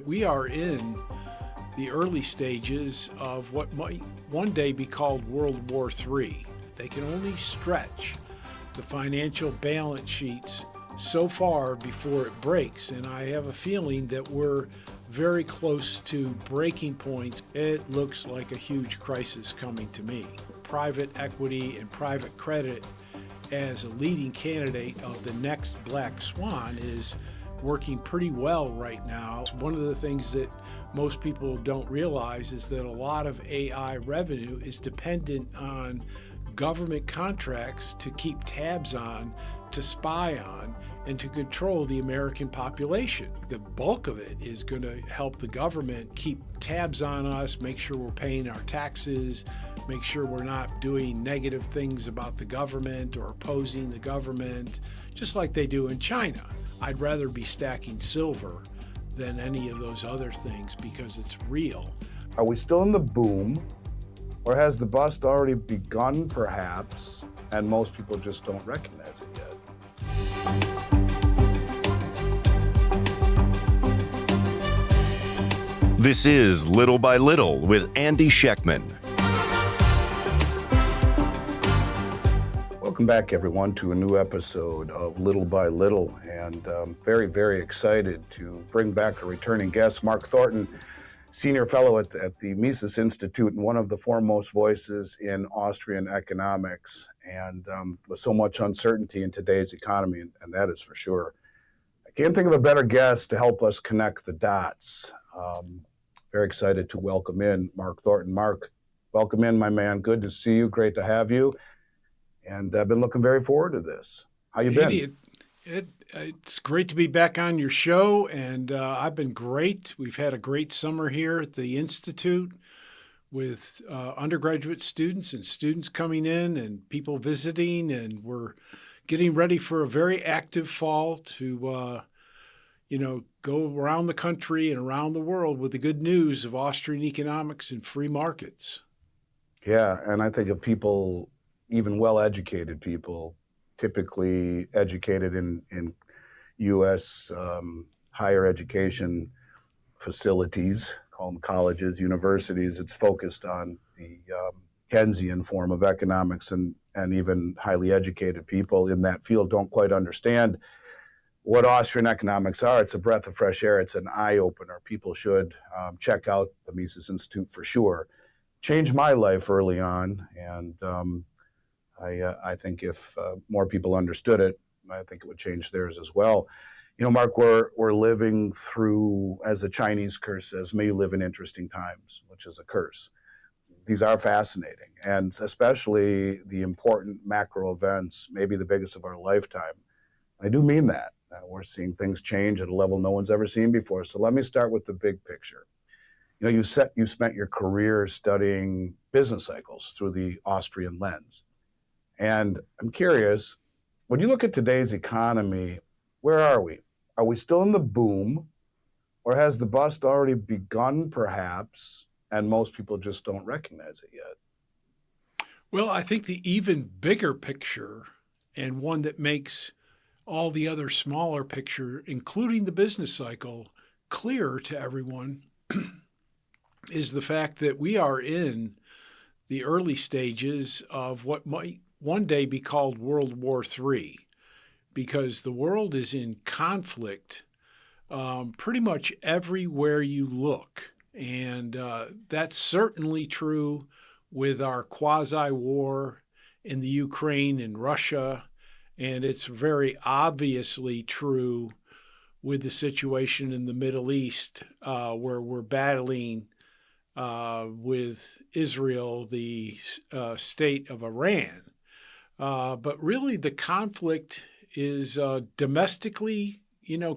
that we are in the early stages of what might one day be called World War III. They can only stretch the financial balance sheets so far before it breaks, and I have a feeling that we're very close to breaking points. It looks like a huge crisis coming to me. Private equity and private credit as a leading candidate of the next black swan is working pretty well right now. One of the things that most people don't realize is that a lot of AI revenue is dependent on government contracts to keep tabs on, to spy on, and to control the American population. The bulk of it is going to help the government keep tabs on us, make sure we're paying our taxes, make sure we're not doing negative things about the government or opposing the government, just like they do in China. I'd rather be stacking silver than any of those other things because it's real. Are we still in the boom, or has the bust already begun perhaps, and most people just don't recognize it yet? This is Little by Little with Andy Schectman. Welcome back, everyone, to a new episode of Little by Little, and very, very excited to bring back a returning guest, Mark Thornton, senior fellow at the Mises Institute and one of the foremost voices in Austrian economics, and with so much uncertainty in today's economy, and that is for sure. I can't think of a better guest to help us connect the dots. Very excited to welcome in Mark Thornton. Mark, welcome in, my man. Good to see you. Great to have you. And I've been looking very forward to this. How you been? It's great to be back on your show, and I've been great. We've had a great summer here at the Institute with undergraduate students and students coming in and people visiting, and we're getting ready for a very active fall to, go around the country and around the world with the good news of Austrian economics and free markets. Yeah, and I think of people, even well-educated people, typically educated in U.S. Higher education facilities, call them colleges, universities. It's focused on the Keynesian form of economics, and even highly educated people in that field don't quite understand what Austrian economics are. It's a breath of fresh air. It's an eye-opener. People should check out the Mises Institute for sure. Changed my life early on, and I think if more people understood it, I think it would change theirs as well. You know, Mark, we're living through, as the Chinese curse says, may you live in interesting times, which is a curse. These are fascinating, and especially the important macro events, maybe the biggest of our lifetime. I do mean that. We're seeing things change at a level no one's ever seen before. So let me start with the big picture. You know, you spent your career studying business cycles through the Austrian lens. And I'm curious, when you look at today's economy, where are we? Are we still in the boom, or has the bust already begun perhaps, and most people just don't recognize it yet? Well, I think the even bigger picture, and one that makes all the other smaller picture, including the business cycle, clearer to everyone, is the fact that we are in the early stages of what might one day be called World War III, because the world is in conflict pretty much everywhere you look. And that's certainly true with our quasi-war in the Ukraine and Russia, and it's very obviously true with the situation in the Middle East, where we're battling with Israel, the state of Iran. But really the conflict is domestically,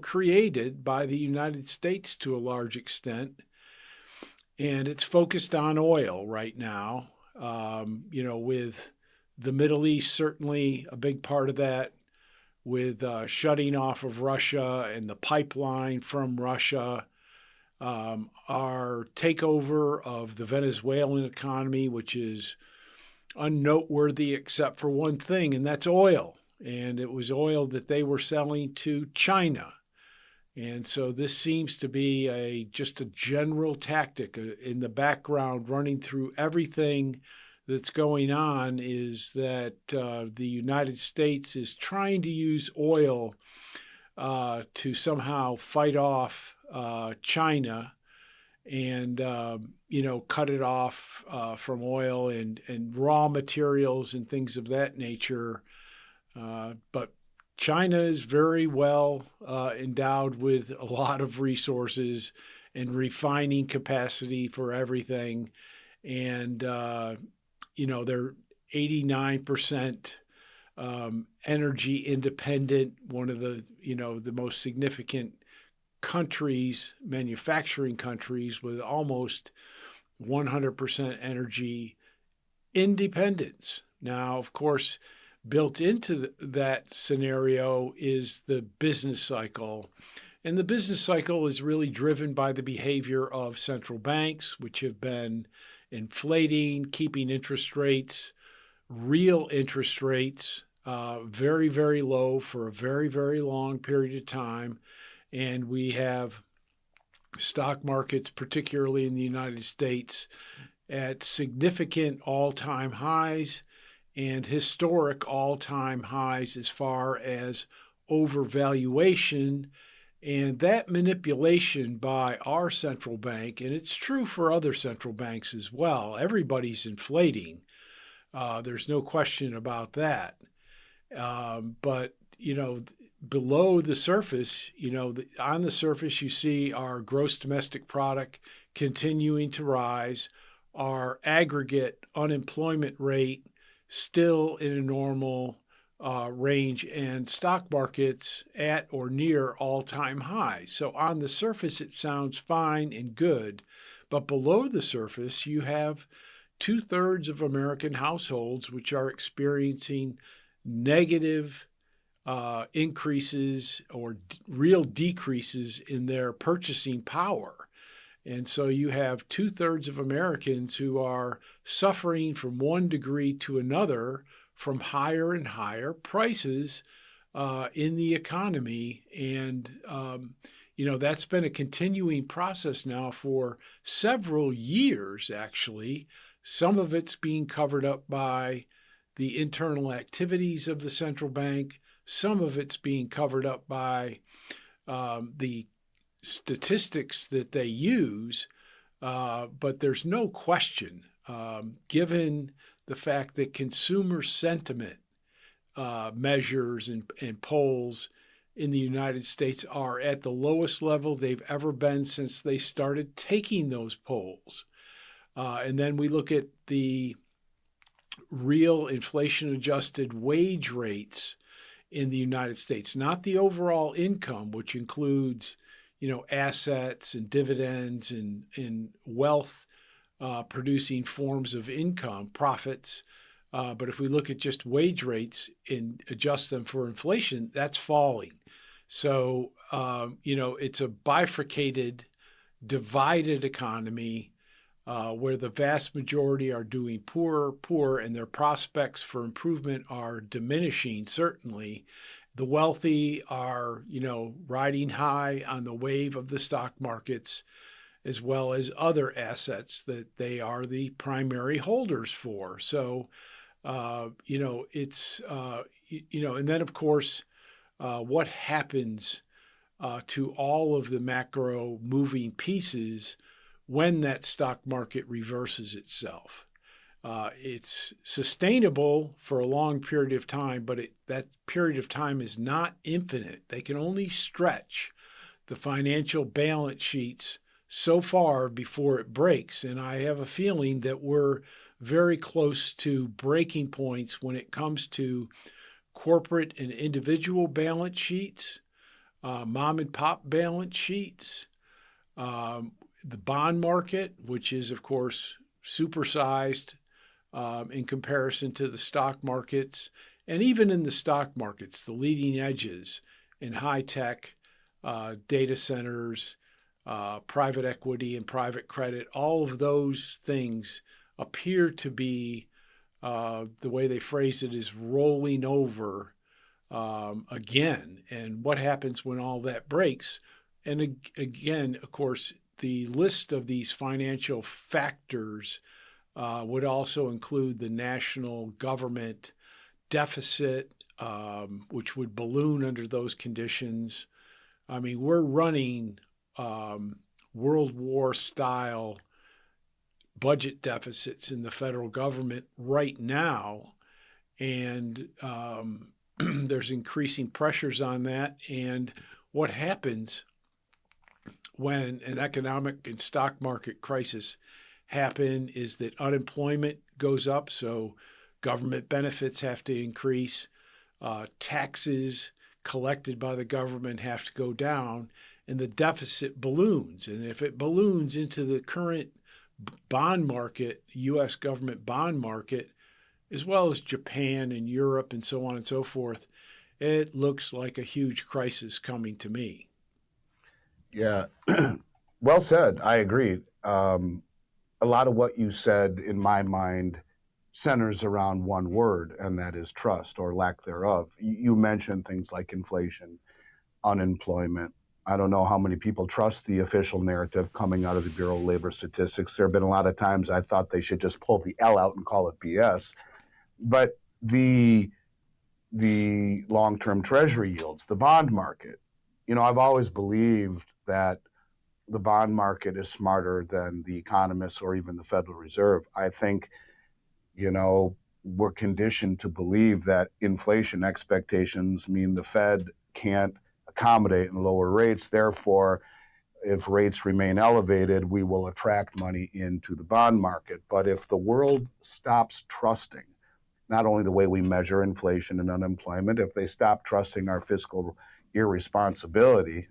created by the United States to a large extent. And it's focused on oil right now, with the Middle East certainly a big part of that, with shutting off of Russia and the pipeline from Russia, our takeover of the Venezuelan economy, which is unnoteworthy except for one thing, and that's oil. And it was oil that they were selling to China. And so this seems to be just a general tactic in the background running through everything that's going on, is that the United States is trying to use oil to somehow fight off China and cut it off from oil and raw materials and things of that nature. But China is very well endowed with a lot of resources and refining capacity for everything. And, they're 89% energy independent, one of the most significant countries, manufacturing countries, with almost 100% energy independence. Now, of course, built into that scenario is the business cycle. And the business cycle is really driven by the behavior of central banks, which have been inflating, keeping interest rates, real interest rates, very, very low for a very, very long period of time. And we have stock markets, particularly in the United States, at significant all-time highs and historic all-time highs as far as overvaluation. And that manipulation by our central bank, and it's true for other central banks as well, everybody's inflating. There's no question about that. But, below the surface, on the surface, you see our gross domestic product continuing to rise, our aggregate unemployment rate still in a normal range, and stock markets at or near all-time highs. So on the surface, it sounds fine and good. But below the surface, you have 2/3 of American households which are experiencing negative increases or real decreases in their purchasing power. And so you have 2/3 of Americans who are suffering from one degree to another from higher and higher prices in the economy. And, that's been a continuing process now for several years, actually. Some of it's being covered up by the internal activities of the central bank. Some of it's being covered up by the statistics that they use. But there's no question, given the fact that consumer sentiment measures and polls in the United States are at the lowest level they've ever been since they started taking those polls. And then we look at the real inflation-adjusted wage rates in the United States, not the overall income, which includes, assets and dividends and wealth producing forms of income, profits. But if we look at just wage rates and adjust them for inflation, that's falling. So, it's a bifurcated, divided economy where the vast majority are doing poor, and their prospects for improvement are diminishing, certainly. The wealthy are, riding high on the wave of the stock markets, as well as other assets that they are the primary holders for. So, it's, and then, of course, what happens to all of the macro moving pieces when that stock market reverses itself. It's sustainable for a long period of time, but that period of time is not infinite. They can only stretch the financial balance sheets so far before it breaks. And I have a feeling that we're very close to breaking points when it comes to corporate and individual balance sheets, mom and pop balance sheets, the bond market, which is, of course, supersized in comparison to the stock markets. And even in the stock markets, the leading edges in high tech, data centers, private equity and private credit, all of those things appear to be, the way they phrase it, is rolling over again. And what happens when all that breaks? And again, of course, the list of these financial factors would also include the national government deficit, which would balloon under those conditions. I mean, we're running World War style budget deficits in the federal government right now, and there's increasing pressures on that. And what happens when an economic and stock market crisis happen is that unemployment goes up, so government benefits have to increase, taxes collected by the government have to go down, and the deficit balloons. And if it balloons into the current bond market, U.S. government bond market, as well as Japan and Europe and so on and so forth, it looks like a huge crisis coming to me. Yeah, well said. I agree. A lot of what you said, in my mind, centers around one word, and that is trust, or lack thereof. You mentioned things like inflation, unemployment. I don't know how many people trust the official narrative coming out of the Bureau of Labor Statistics. There have been a lot of times I thought they should just pull the L out and call it BS. But the long-term treasury yields, the bond market, I've always believed that the bond market is smarter than the economists or even the Federal Reserve. I think, we're conditioned to believe that inflation expectations mean the Fed can't accommodate and lower rates. Therefore, if rates remain elevated, we will attract money into the bond market. But if the world stops trusting not only the way we measure inflation and unemployment, if they stop trusting our fiscal irresponsibility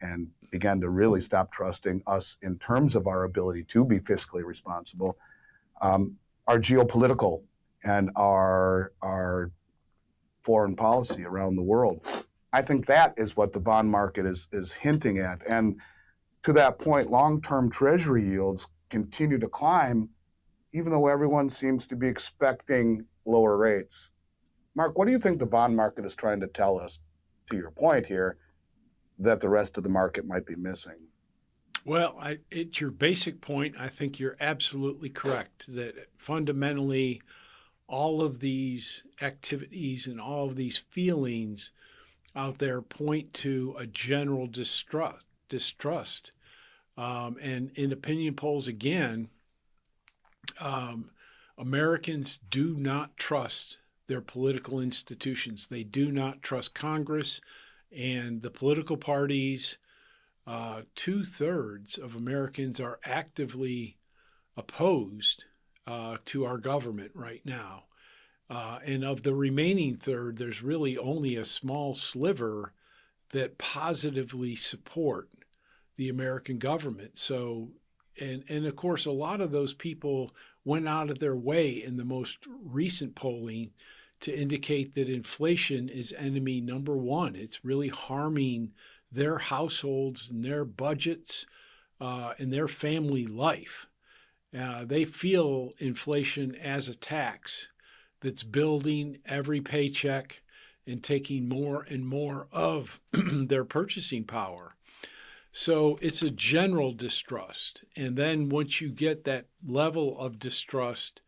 and begin to really stop trusting us in terms of our ability to be fiscally responsible, our geopolitical and our foreign policy around the world, I think that is what the bond market is hinting at. And to that point, long-term treasury yields continue to climb, even though everyone seems to be expecting lower rates. Mark, what do you think the bond market is trying to tell us, to your point here, that the rest of the market might be missing? Well, it's your basic point. I think you're absolutely correct that fundamentally all of these activities and all of these feelings out there point to a general distrust. And in opinion polls, again, Americans do not trust their political institutions. They do not trust Congress and the political parties. 2/3 of Americans are actively opposed to our government right now. And of the remaining third, there's really only a small sliver that positively support the American government. So, and of course, a lot of those people went out of their way in the most recent polling to indicate that inflation is enemy number one. It's really harming their households and their budgets and their family life. They feel inflation as a tax that's building every paycheck and taking more and more of their purchasing power. So it's a general distrust. And then once you get that level of distrust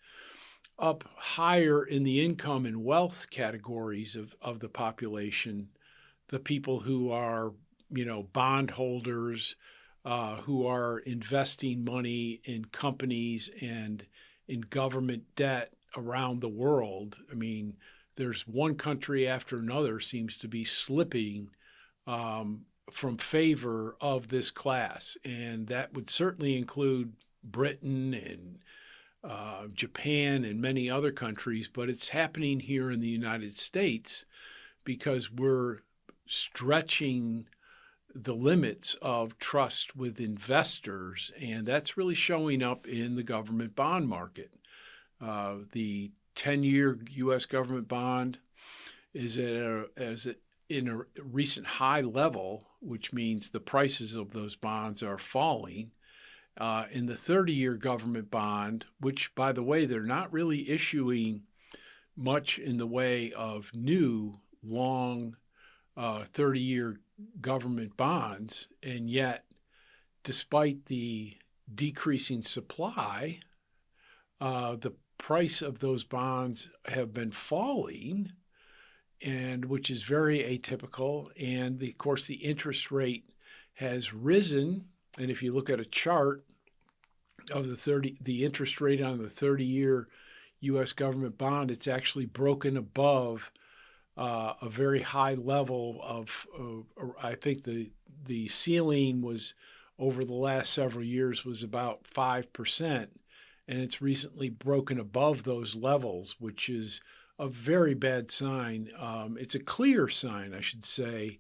up higher in the income and wealth categories of the population, the people who are, bondholders, who are investing money in companies and in government debt around the world. I mean, there's one country after another seems to be slipping from favor of this class. And that would certainly include Britain and Japan and many other countries, but it's happening here in the United States because we're stretching the limits of trust with investors, and that's really showing up in the government bond market. The 10-year U.S. government bond is in a recent high level, which means the prices of those bonds are falling. In the 30-year government bond, which, by the way, they're not really issuing much in the way of new long 30-year government bonds, and yet, despite the decreasing supply, the price of those bonds have been falling, and which is very atypical. And of course, the interest rate has risen. And if you look at a chart of the interest rate on the 30-year U.S. government bond, it's actually broken above a very high level of, I think the ceiling was over the last several years was about 5%, and it's recently broken above those levels, which is a very bad sign. It's a clear sign, I should say,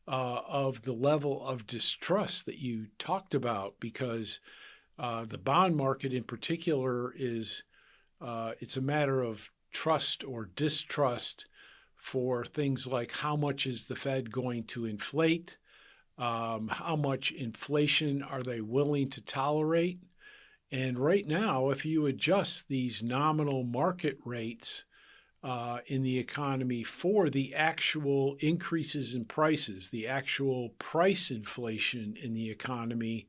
of the level of distrust that you talked about, because the bond market in particular is it's a matter of trust or distrust for things like how much is the Fed going to inflate, how much inflation are they willing to tolerate. And right now, if you adjust these nominal market rates in the economy for the actual increases in prices, the actual price inflation in the economy,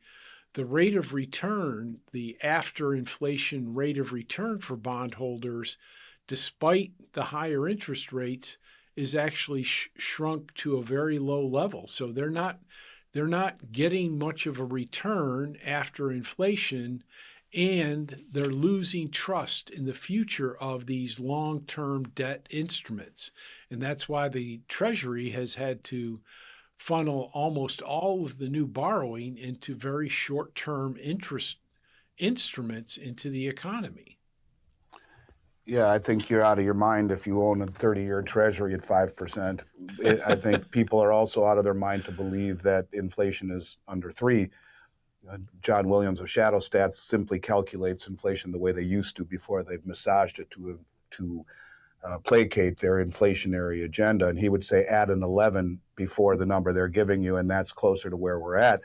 the rate of return, the after inflation rate of return for bondholders, despite the higher interest rates, is actually shrunk to a very low level. So they're not getting much of a return after inflation, and they're losing trust in the future of these long-term debt instruments. And that's why the Treasury has had to funnel almost all of the new borrowing into very short-term interest instruments into the economy. Yeah, I think you're out of your mind if you own a 30-year Treasury at 5%. I think people are also out of their mind to believe that inflation is under 3%. John Williams of Shadow Stats simply calculates inflation the way they used to before they've massaged it to placate their inflationary agenda. And he would say add an 11 before the number they're giving you, and that's closer to where we're at.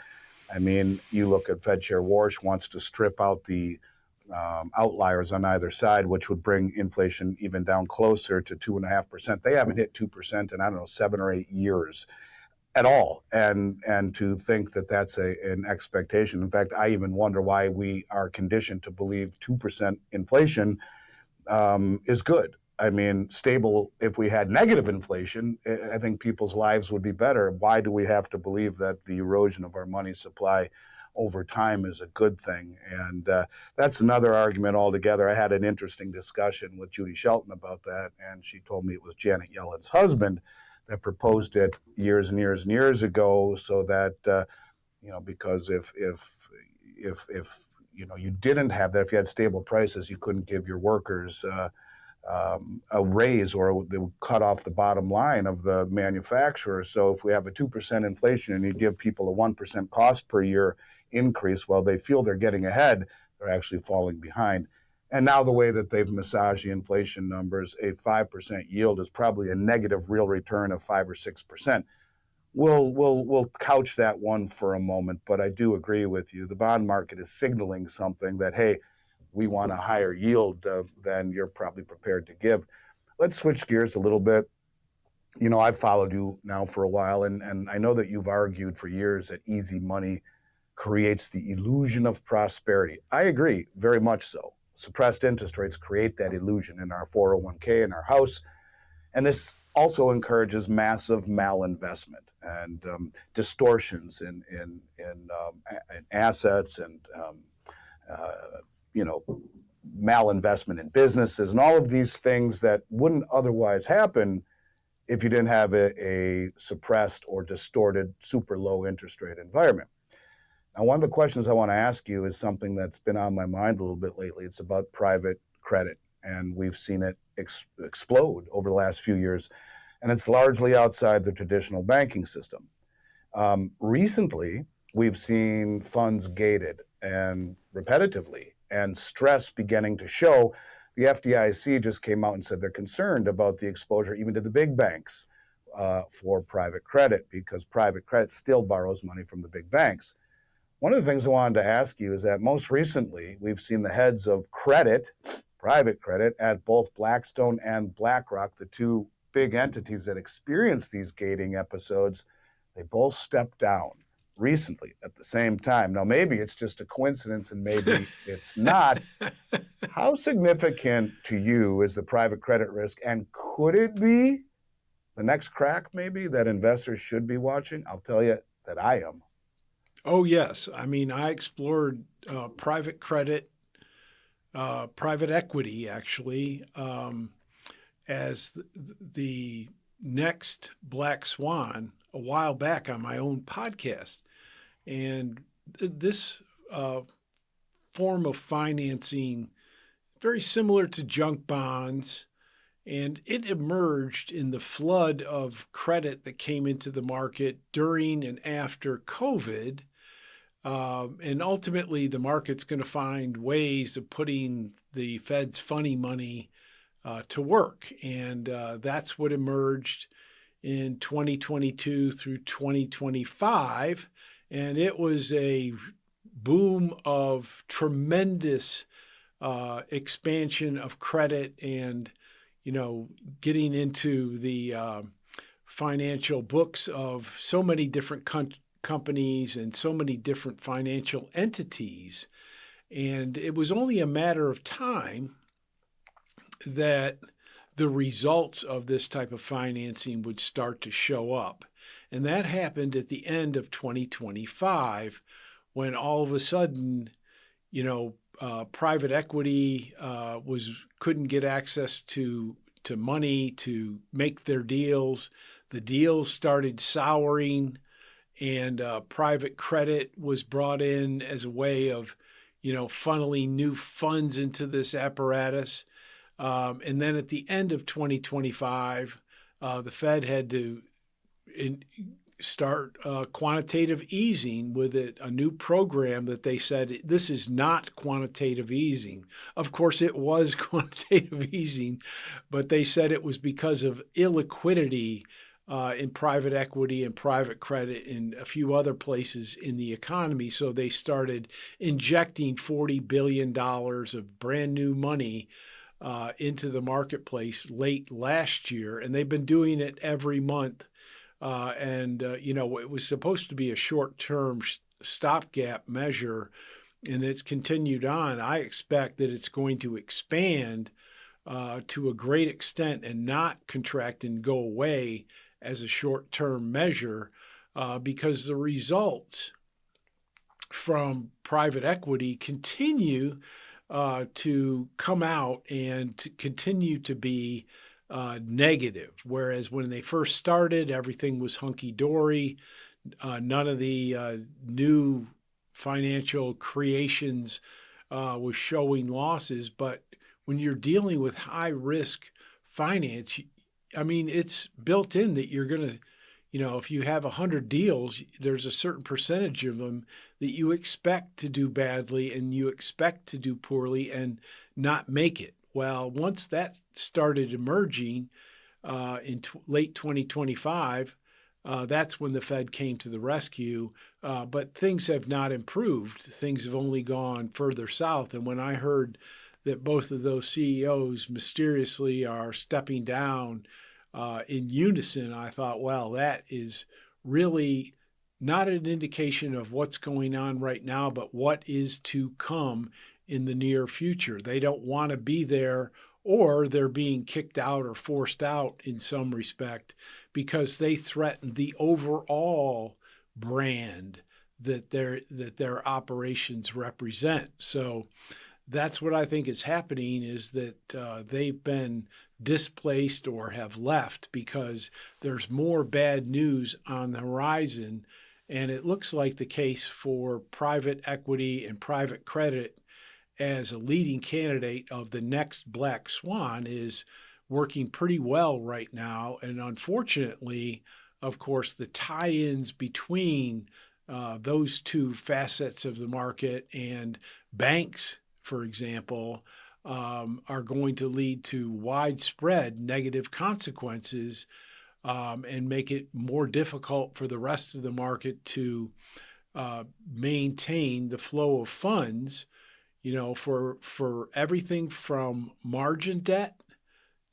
I mean, you look at Fed Chair Warsh wants to strip out the outliers on either side, which would bring inflation even down closer to 2.5%. They haven't hit 2% in, I don't know, 7 or 8 years at all. And to think that that's an expectation. In fact, I even wonder why we are conditioned to believe 2% inflation is good. I mean, stable, if we had negative inflation, I think people's lives would be better. Why do we have to believe that the erosion of our money supply over time is a good thing? And that's another argument altogether. I had an interesting discussion with Judy Shelton about that, and she told me it was Janet Yellen's husband that proposed it years and years and years ago, so that because if you didn't have that, if you had stable prices, you couldn't give your workers a raise, or they would cut off the bottom line of the manufacturer. So if we have a 2% inflation and you give people a 1% cost per year increase, while they feel they're getting ahead, they're actually falling behind. And now the way that they've massaged the inflation numbers, a 5% yield is probably a negative real return of 5 or 6%. We'll couch that one for a moment, but I do agree with you. The bond market is signaling something that, hey, we want a higher yield than you're probably prepared to give. Let's switch gears a little bit. I've followed you now for a while, and I know that you've argued for years that easy money creates the illusion of prosperity. I agree, very much so. Suppressed interest rates create that illusion in our 401k, in our house. And this also encourages massive malinvestment and distortions in assets and malinvestment in businesses and all of these things that wouldn't otherwise happen if you didn't have a suppressed or distorted super low interest rate environment. Now, one of the questions I want to ask you is something that's been on my mind a little bit lately. It's about private credit, and we've seen it explode over the last few years, and it's largely outside the traditional banking system. Recently, we've seen funds gated and repetitively, and stress beginning to show. The FDIC just came out and said they're concerned about the exposure even to the big banks for private credit, because private credit still borrows money from the big banks. One of the things I wanted to ask you is that most recently, we've seen the heads of credit, private credit, at both Blackstone and BlackRock, the two big entities that experience these gating episodes. They both stepped down recently at the same time. Now, maybe it's just a coincidence and maybe it's not. How significant to you is the private credit risk? And could it be the next crack maybe that investors should be watching? I'll tell you that I am. Oh, yes. I mean, I explored private credit, private equity, actually, as the next black swan a while back on my own podcast. And this form of financing, very similar to junk bonds, and it emerged in the flood of credit that came into the market during and after COVID. And ultimately, the market's going to find ways of putting the Fed's funny money to work. And that's what emerged in 2022 through 2025. And it was a boom of tremendous expansion of credit and, getting into the financial books of so many different companies and so many different financial entities. And it was only a matter of time that the results of this type of financing would start to show up. And that happened at the end of 2025 when all of a sudden, private equity couldn't get access to money to make their deals. The deals started souring, and private credit was brought in as a way of, funneling new funds into this apparatus. And then at the end of 2025, the Fed had to start quantitative easing with a new program that they said this is not quantitative easing. Of course, it was quantitative easing, but they said it was because of illiquidity in private equity and private credit and a few other places in the economy. So they started injecting $40 billion of brand new money into the marketplace late last year, and they've been doing it every month. It was supposed to be a short-term stopgap measure, and it's continued on. I expect that it's going to expand to a great extent and not contract and go away as a short-term measure because the results from private equity continue to come out and to continue to be negative, whereas when they first started, everything was hunky-dory. None of the new financial creations was showing losses. But when you're dealing with high-risk finance, it's built in that you're going to, if you have 100 deals, there's a certain percentage of them that you expect to do badly and you expect to do poorly and not make it. Well, once that started emerging in late 2025, that's when the Fed came to the rescue. But things have not improved. Things have only gone further south. And when I heard that both of those CEOs mysteriously are stepping down in unison, I thought, well, that is really not an indication of what's going on right now, but what is to come in the near future. They don't want to be there, or they're being kicked out or forced out in some respect because they threaten the overall brand that their operations represent. So that's what I think is happening, is that they've been displaced or have left because there's more bad news on the horizon. And it looks like the case for private equity and private credit as a leading candidate of the next black swan is working pretty well right now. And unfortunately, of course, the tie-ins between those two facets of the market and banks, for example, are going to lead to widespread negative consequences and make it more difficult for the rest of the market to maintain the flow of funds, for everything from margin debt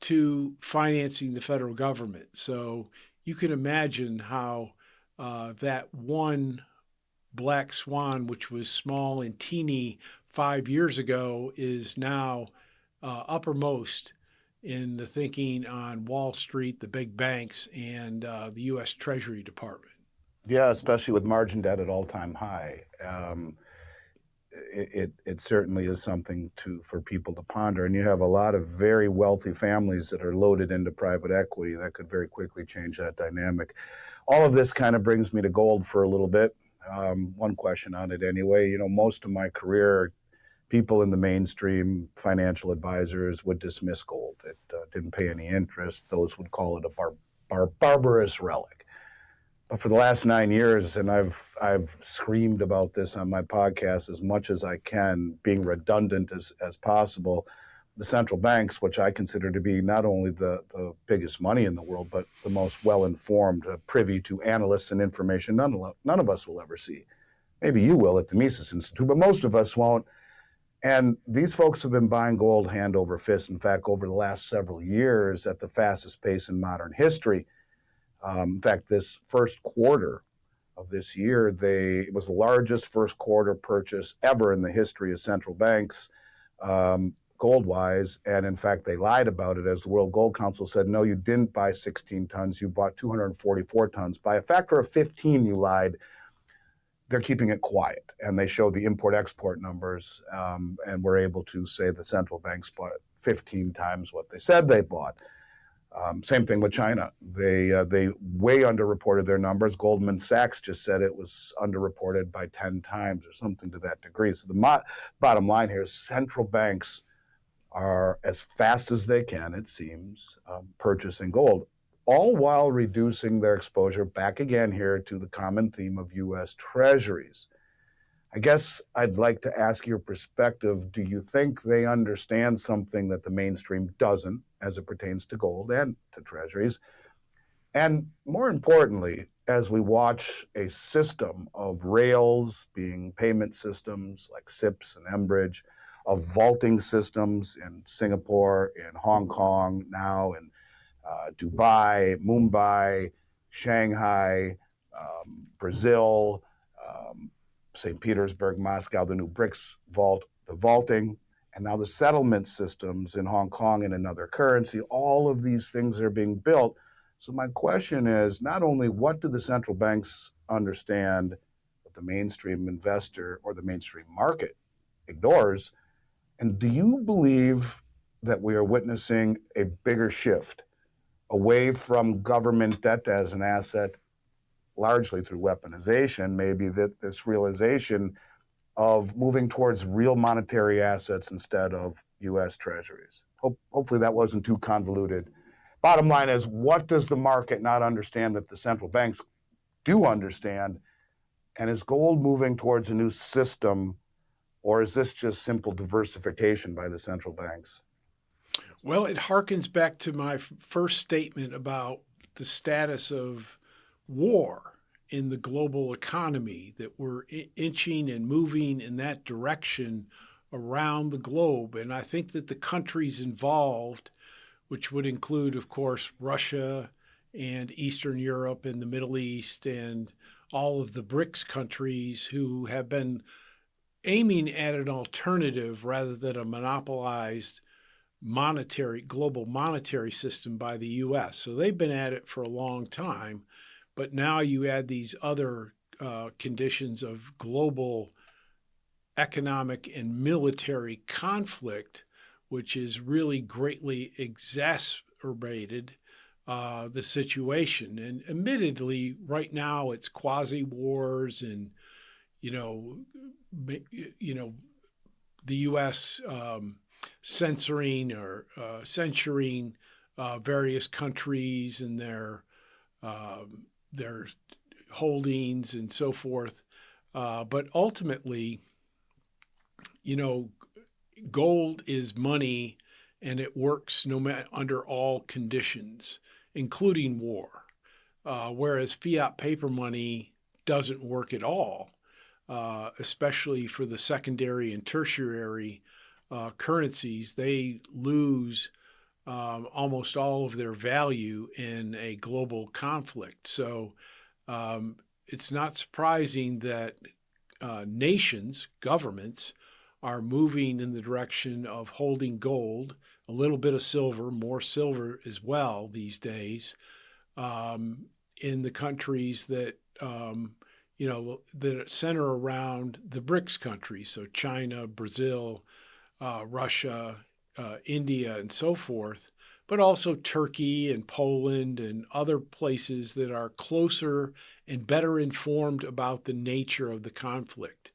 to financing the federal government. So you can imagine how that one black swan, which was small and teeny 5 years ago, is now uppermost in the thinking on Wall Street, the big banks, and the U.S. Treasury Department. Yeah, especially with margin debt at all-time high. It certainly is something for people to ponder. And you have a lot of very wealthy families that are loaded into private equity that could very quickly change that dynamic. All of this kind of brings me to gold for a little bit. One question on it anyway. Most of my career, people in the mainstream, financial advisors, would dismiss gold. It didn't pay any interest. Those would call it a barbarous relic. But for the last 9 years, and I've screamed about this on my podcast as much as I can, being redundant as possible, the central banks, which I consider to be not only the biggest money in the world, but the most well-informed, privy to analysts and information none of us will ever see. Maybe you will at the Mises Institute, but most of us won't. And these folks have been buying gold hand over fist. In fact, over the last several years, at the fastest pace in modern history. In fact, this first quarter of this year, it was the largest first quarter purchase ever in the history of central banks, gold-wise. And in fact, they lied about it, as the World Gold Council said, no, you didn't buy 16 tons, you bought 244 tons. By a factor of 15, you lied. They're keeping it quiet. And they showed the import-export numbers, and were able to say the central banks bought 15 times what they said they bought. Same thing with China. They way underreported their numbers. Goldman Sachs just said it was underreported by 10 times or something to that degree. So the bottom line here is central banks are, as fast as they can, it seems, purchasing gold, all while reducing their exposure back again here to the common theme of U.S. Treasuries. I guess I'd like to ask your perspective. Do you think they understand something that the mainstream doesn't as it pertains to gold and to treasuries? And more importantly, as we watch a system of rails being payment systems like SIPs and Enbridge, of vaulting systems in Singapore, in Hong Kong, now in Dubai, Mumbai, Shanghai, Brazil, St. Petersburg, Moscow, the new BRICS vault, the vaulting, and now the settlement systems in Hong Kong in another currency. All of these things are being built. So my question is, not only what do the central banks understand that the mainstream investor or the mainstream market ignores, and do you believe that we are witnessing a bigger shift away from government debt as an asset, largely through weaponization, maybe that this realization of moving towards real monetary assets instead of U.S. treasuries? Hopefully that wasn't too convoluted. Bottom line is, what does the market not understand that the central banks do understand? And is gold moving towards a new system, or is this just simple diversification by the central banks? Well, it harkens back to my first statement about the status of war in the global economy, that we're inching and moving in that direction around the globe. And I think that the countries involved, which would include, of course, Russia and Eastern Europe and the Middle East and all of the BRICS countries, who have been aiming at an alternative rather than a monopolized global monetary system by the U.S. So they've been at it for a long time. But now you add these other conditions of global economic and military conflict, which is really greatly exacerbated the situation. And admittedly, right now it's quasi-wars and, the U.S. Censoring or censuring various countries and their holdings and so forth. But ultimately, gold is money, and it works under all conditions, including war. Whereas fiat paper money doesn't work at all, especially for the secondary and tertiary currencies. They lose almost all of their value in a global conflict. So it's not surprising that nations, governments, are moving in the direction of holding gold, a little bit of silver, more silver as well these days, in the countries that that center around the BRICS countries, so China, Brazil, Russia, India, and so forth, but also Turkey and Poland and other places that are closer and better informed about the nature of the conflict.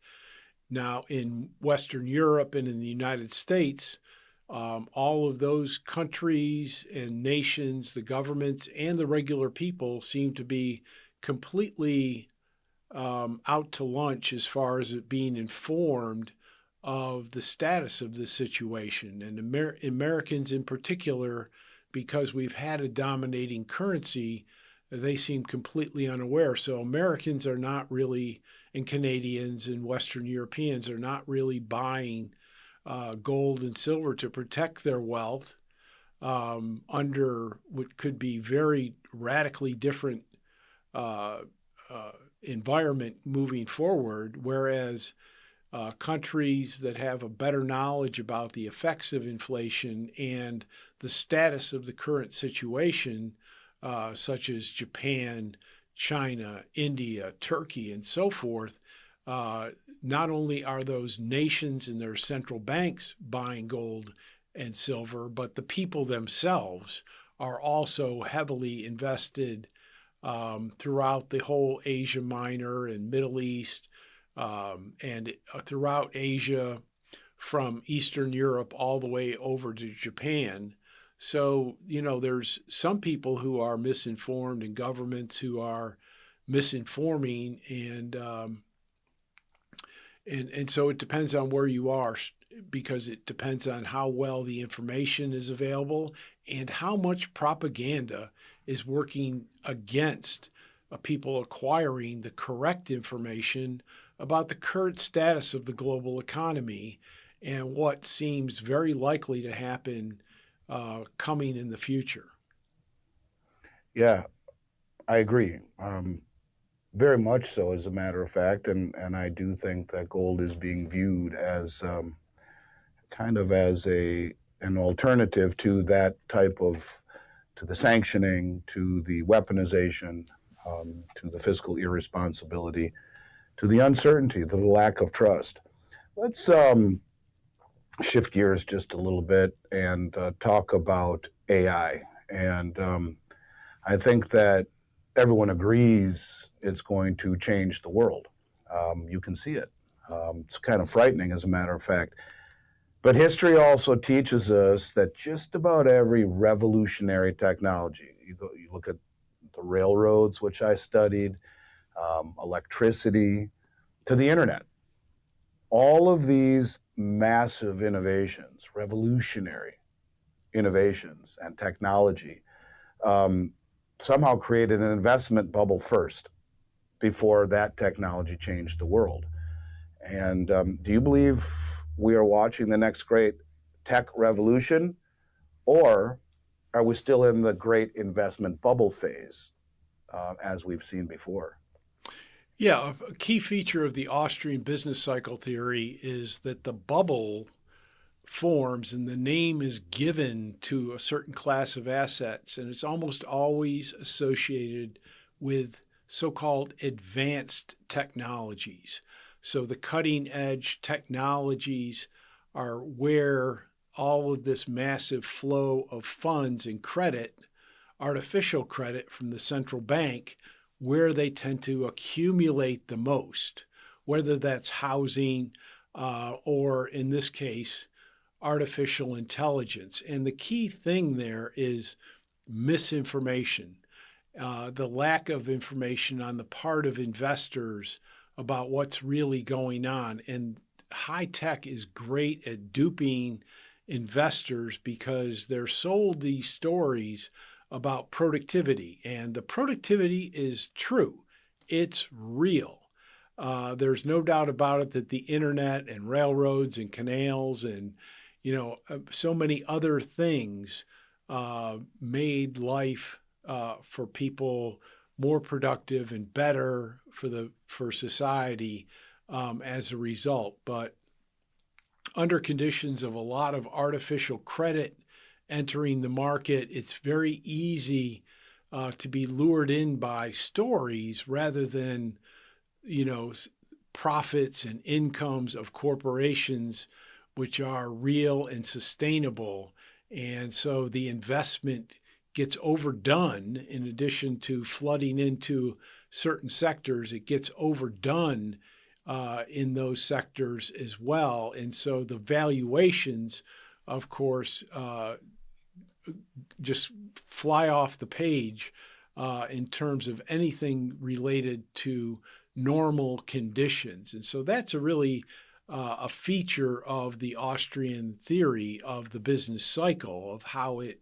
Now, in Western Europe and in the United States, all of those countries and nations, the governments, and the regular people seem to be completely out to lunch as far as it being informed of the status of the situation. And Americans in particular, because we've had a dominating currency, they seem completely unaware. So Americans are not really, and Canadians and Western Europeans are not really buying gold and silver to protect their wealth under what could be very radically different environment moving forward, whereas countries that have a better knowledge about the effects of inflation and the status of the current situation, such as Japan, China, India, Turkey, and so forth, not only are those nations and their central banks buying gold and silver, but the people themselves are also heavily invested throughout the whole Asia Minor and Middle East, and throughout Asia, from Eastern Europe all the way over to Japan. So, there's some people who are misinformed and governments who are misinforming, and so it depends on where you are, because it depends on how well the information is available and how much propaganda is working against people acquiring the correct information about the current status of the global economy and what seems very likely to happen coming in the future. Yeah, I agree. Very much so, as a matter of fact, and I do think that gold is being viewed as kind of as an alternative to that type of, to the sanctioning, to the weaponization, to the fiscal irresponsibility, to the uncertainty, to the lack of trust. Let's shift gears just a little bit and talk about AI. And I think that everyone agrees it's going to change the world. You can see it. It's kind of frightening, as a matter of fact. But history also teaches us that just about every revolutionary technology, you look at the railroads, which I studied, electricity, to the internet, all of these massive innovations, revolutionary innovations and technology, somehow created an investment bubble first before that technology changed the world. And do you believe we are watching the next great tech revolution, or are we still in the great investment bubble phase, as we've seen before? Yeah, a key feature of the Austrian business cycle theory is that the bubble forms and the name is given to a certain class of assets, and it's almost always associated with so-called advanced technologies. So the cutting edge technologies are where all of this massive flow of funds and credit, artificial credit from the central bank, where they tend to accumulate the most, whether that's housing or, in this case, artificial intelligence. And the key thing there is misinformation, the lack of information on the part of investors about what's really going on. And high tech is great at duping investors because they're sold these stories about productivity, and the productivity is true. It's real. There's no doubt about it that the internet and railroads and canals and so many other things made life for people more productive and better for society as a result. But under conditions of a lot of artificial credit entering the market, it's very easy to be lured in by stories rather than, profits and incomes of corporations, which are real and sustainable. And so the investment gets overdone. In addition to flooding into certain sectors, it gets overdone in those sectors as well. And so the valuations, of course, just fly off the page in terms of anything related to normal conditions. And so that's a feature of the Austrian theory of the business cycle, of how it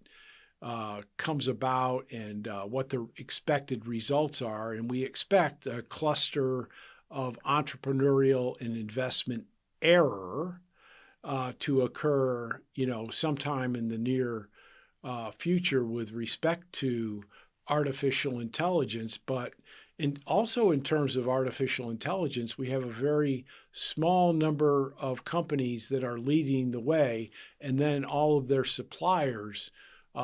comes about and what the expected results are. And we expect a cluster of entrepreneurial and investment error to occur, sometime in the near future with respect to artificial intelligence. But also in terms of artificial intelligence, we have a very small number of companies that are leading the way, and then all of their suppliers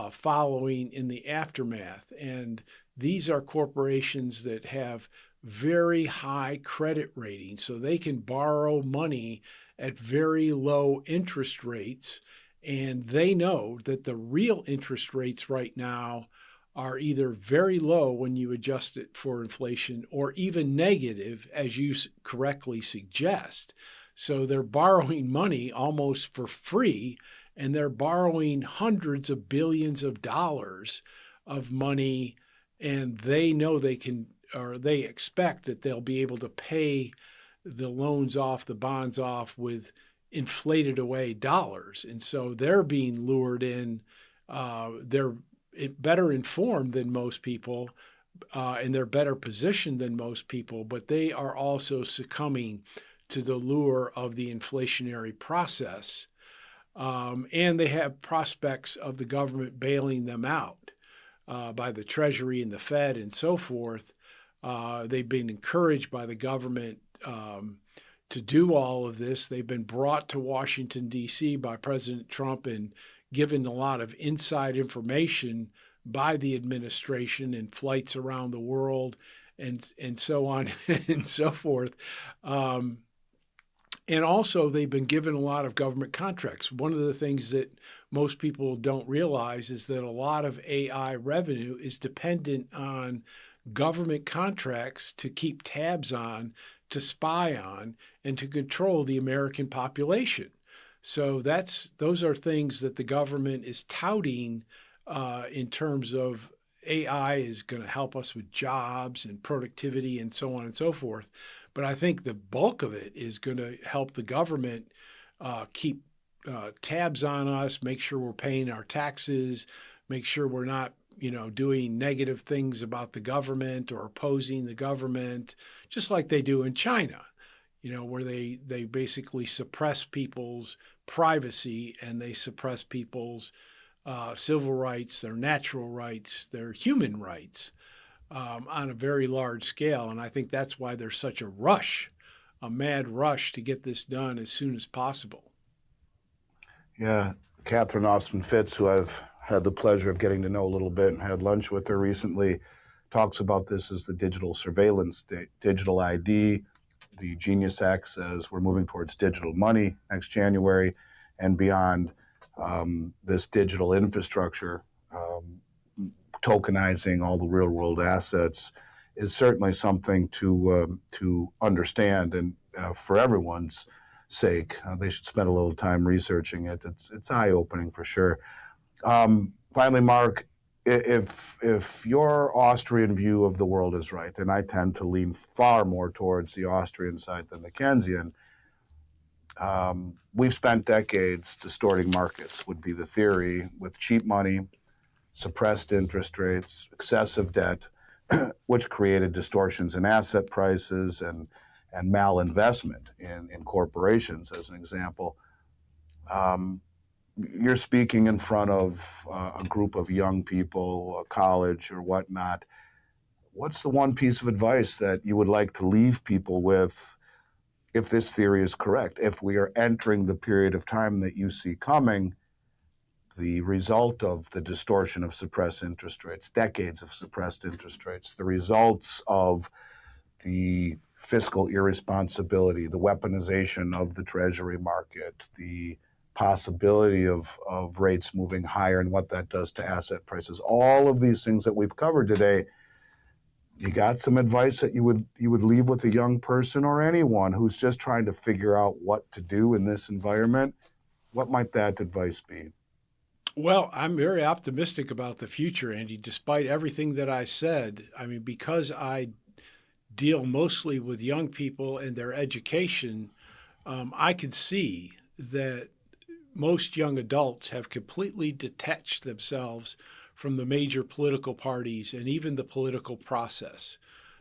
following in the aftermath. And these are corporations that have very high credit ratings, so they can borrow money at very low interest rates. And they know that the real interest rates right now are either very low when you adjust it for inflation, or even negative, as you correctly suggest. So they're borrowing money almost for free, and they're borrowing hundreds of billions of dollars of money, and they know they can, or they expect that they'll be able to pay the loans off, the bonds off, with inflated away dollars. And so they're being lured in. They're better informed than most people, and they're better positioned than most people, but they are also succumbing to the lure of the inflationary process. And they have prospects of the government bailing them out by the Treasury and the Fed and so forth. They've been encouraged by the government to do all of this. They've been brought to Washington, D.C. by President Trump and given a lot of inside information by the administration and flights around the world and so on and so forth. And also, they've been given a lot of government contracts. One of the things that most people don't realize is that a lot of AI revenue is dependent on government contracts to keep tabs on, to spy on, and to control the American population. So those are things that the government is touting in terms of AI is going to help us with jobs and productivity and so on and so forth. But I think the bulk of it is going to help the government keep tabs on us, make sure we're paying our taxes, make sure we're not, doing negative things about the government or opposing the government, just like they do in China, where they basically suppress people's privacy and they suppress people's civil rights, their natural rights, their human rights on a very large scale. And I think that's why there's such a mad rush to get this done as soon as possible. Yeah, Catherine Austin Fitz, who I've had the pleasure of getting to know a little bit and had lunch with her recently, talks about this as the digital surveillance state, digital ID. The Genius Act says we're moving towards digital money next January and beyond. This digital infrastructure, tokenizing all the real world assets, is certainly something to understand, and for everyone's sake, they should spend a little time researching it. It's eye-opening for sure. Finally, Mark, if your Austrian view of the world is right, and I tend to lean far more towards the Austrian side than the Keynesian, we've spent decades distorting markets, would be the theory, with cheap money, suppressed interest rates, excessive debt, which created distortions in asset prices and malinvestment in corporations, as an example. You're speaking in front of a group of young people, college or whatnot. what's the one piece of advice that you would like to leave people with if this theory is correct? If we are entering the period of time that you see coming, the result of the distortion of suppressed interest rates, decades of suppressed interest rates, the results of the fiscal irresponsibility, the weaponization of the treasury market, the possibility of rates moving higher and what that does to asset prices, all of these things that we've covered today, you got some advice that you would leave with a young person or anyone who's just trying to figure out what to do in this environment? What might that advice be? Well, I'm very optimistic about the future, Andy, despite everything that I said. I mean, because I deal mostly with young people and their education, I can see that most young adults have completely detached themselves from the major political parties and even the political process.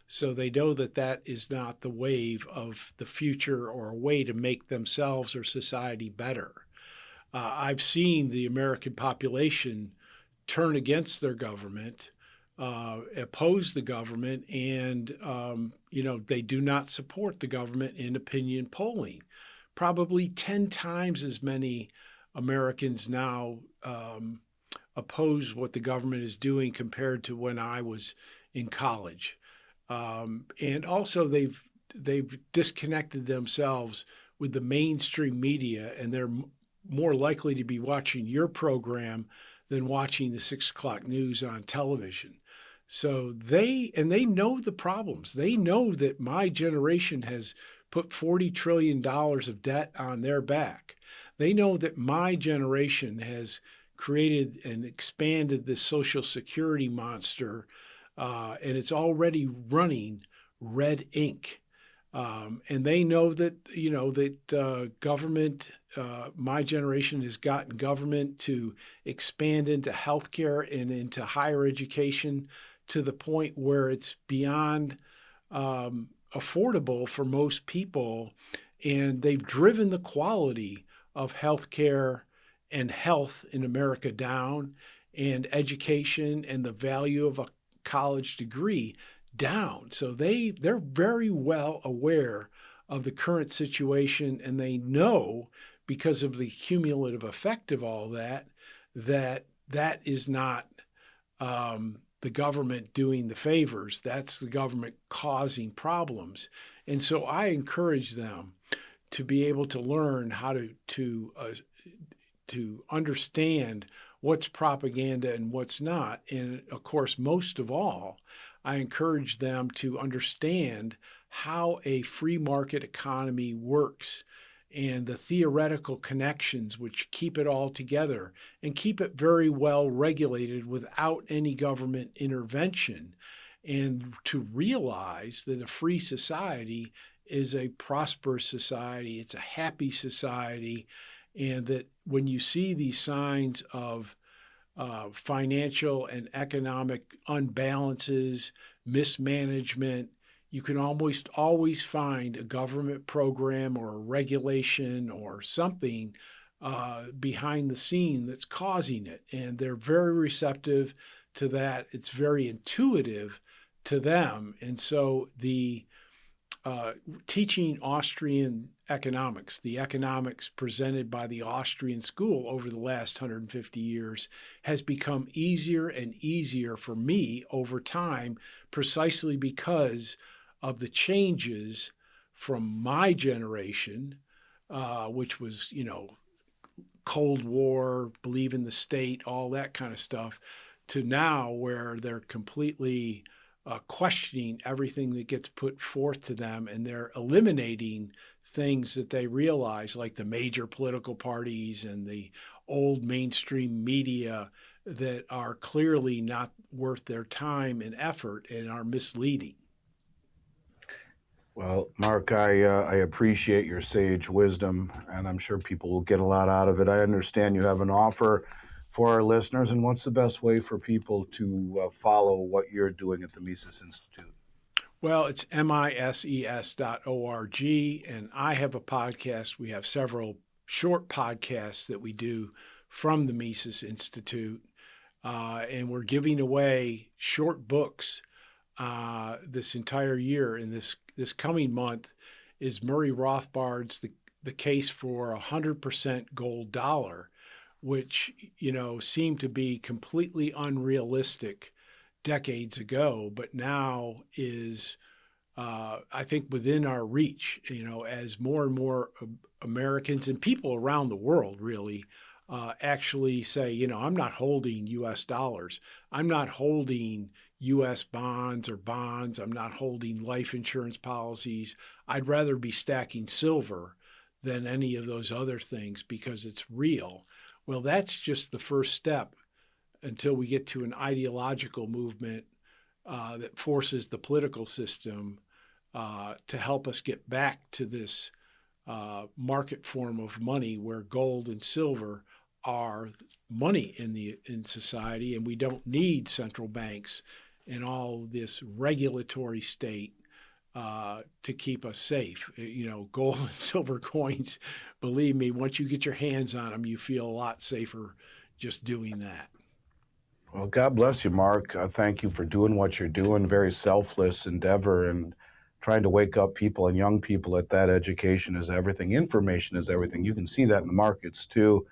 So they know that that is not the wave of the future or a way to make themselves or society better. I've seen the American population turn against their government, oppose the government, and they do not support the government in opinion polling. Probably 10 times as many Americans now oppose what the government is doing compared to when I was in college. And also they've disconnected themselves with the mainstream media, and they're more likely to be watching your program than watching the 6 o'clock news on television. So they know the problems. They know that my generation has put $40 trillion of debt on their back. They know that my generation has created and expanded this Social Security monster, and it's already running red ink. And they know that government, my generation has gotten government to expand into healthcare and into higher education to the point where it's beyond affordable for most people. And they've driven the quality of healthcare and health in America down, and education and the value of a college degree down. So they're very well aware of the current situation, and they know, because of the cumulative effect of all that is not the government doing the favors. That's the government causing problems. And so I encourage them to be able to learn how to understand what's propaganda and what's not. And of course, most of all, I encourage them to understand how a free market economy works and the theoretical connections which keep it all together and keep it very well regulated without any government intervention, and to realize that a free society is a prosperous society, it's a happy society, and that when you see these signs of financial and economic unbalances, mismanagement, you can almost always find a government program or a regulation or something behind the scene that's causing it. And they're very receptive to that. It's very intuitive to them. And so the teaching Austrian economics, the economics presented by the Austrian school over the last 150 years, has become easier and easier for me over time, precisely because of the changes from my generation, which was, Cold War, believe in the state, all that kind of stuff, to now where they're completely questioning everything that gets put forth to them, and they're eliminating things that they realize, like the major political parties and the old mainstream media, that are clearly not worth their time and effort and are misleading. Well, Mark, I appreciate your sage wisdom, and I'm sure people will get a lot out of it. I understand you have an offer for our listeners, and what's the best way for people to follow what you're doing at the Mises Institute? Well, it's mises.org, and I have a podcast. We have several short podcasts that we do from the Mises Institute, and we're giving away short books this entire year and this coming month is Murray Rothbard's the case for 100% gold dollar, which seemed to be completely unrealistic decades ago, but now is I think within our reach. As more and more Americans and people around the world really actually say, I'm not holding U.S. dollars. I'm not holding U.S. bonds or bonds. I'm not holding life insurance policies. I'd rather be stacking silver than any of those other things because it's real. Well, that's just the first step until we get to an ideological movement that forces the political system to help us get back to this market form of money where gold and silver are money in society, and we don't need central banks and all this regulatory state to keep us safe. Gold and silver coins, believe me, once you get your hands on them, you feel a lot safer just doing that. Well, God bless you, Mark. Thank you for doing what you're doing. Very selfless endeavor and trying to wake up people and young people that education is everything. Information is everything. You can see that in the markets too.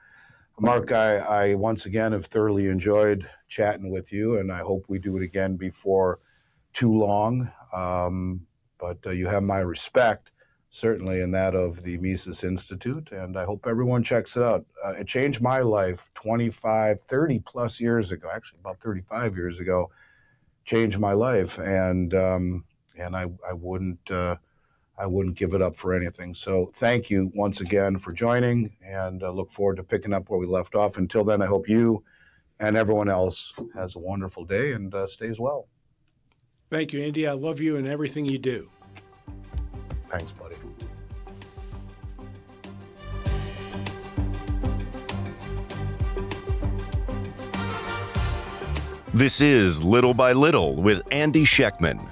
Mark, I once again have thoroughly enjoyed chatting with you, and I hope we do it again before too long. But you have my respect, certainly, and that of the Mises Institute, and I hope everyone checks it out. It changed my life 30 plus years ago, actually about 35 years ago, changed my life, and I wouldn't give it up for anything. So thank you once again for joining, and look forward to picking up where we left off. Until then, I hope you and everyone else has a wonderful day and stays well. Thank you, Andy. I love you and everything you do. Thanks, buddy. This is Little by Little with Andy Schectman.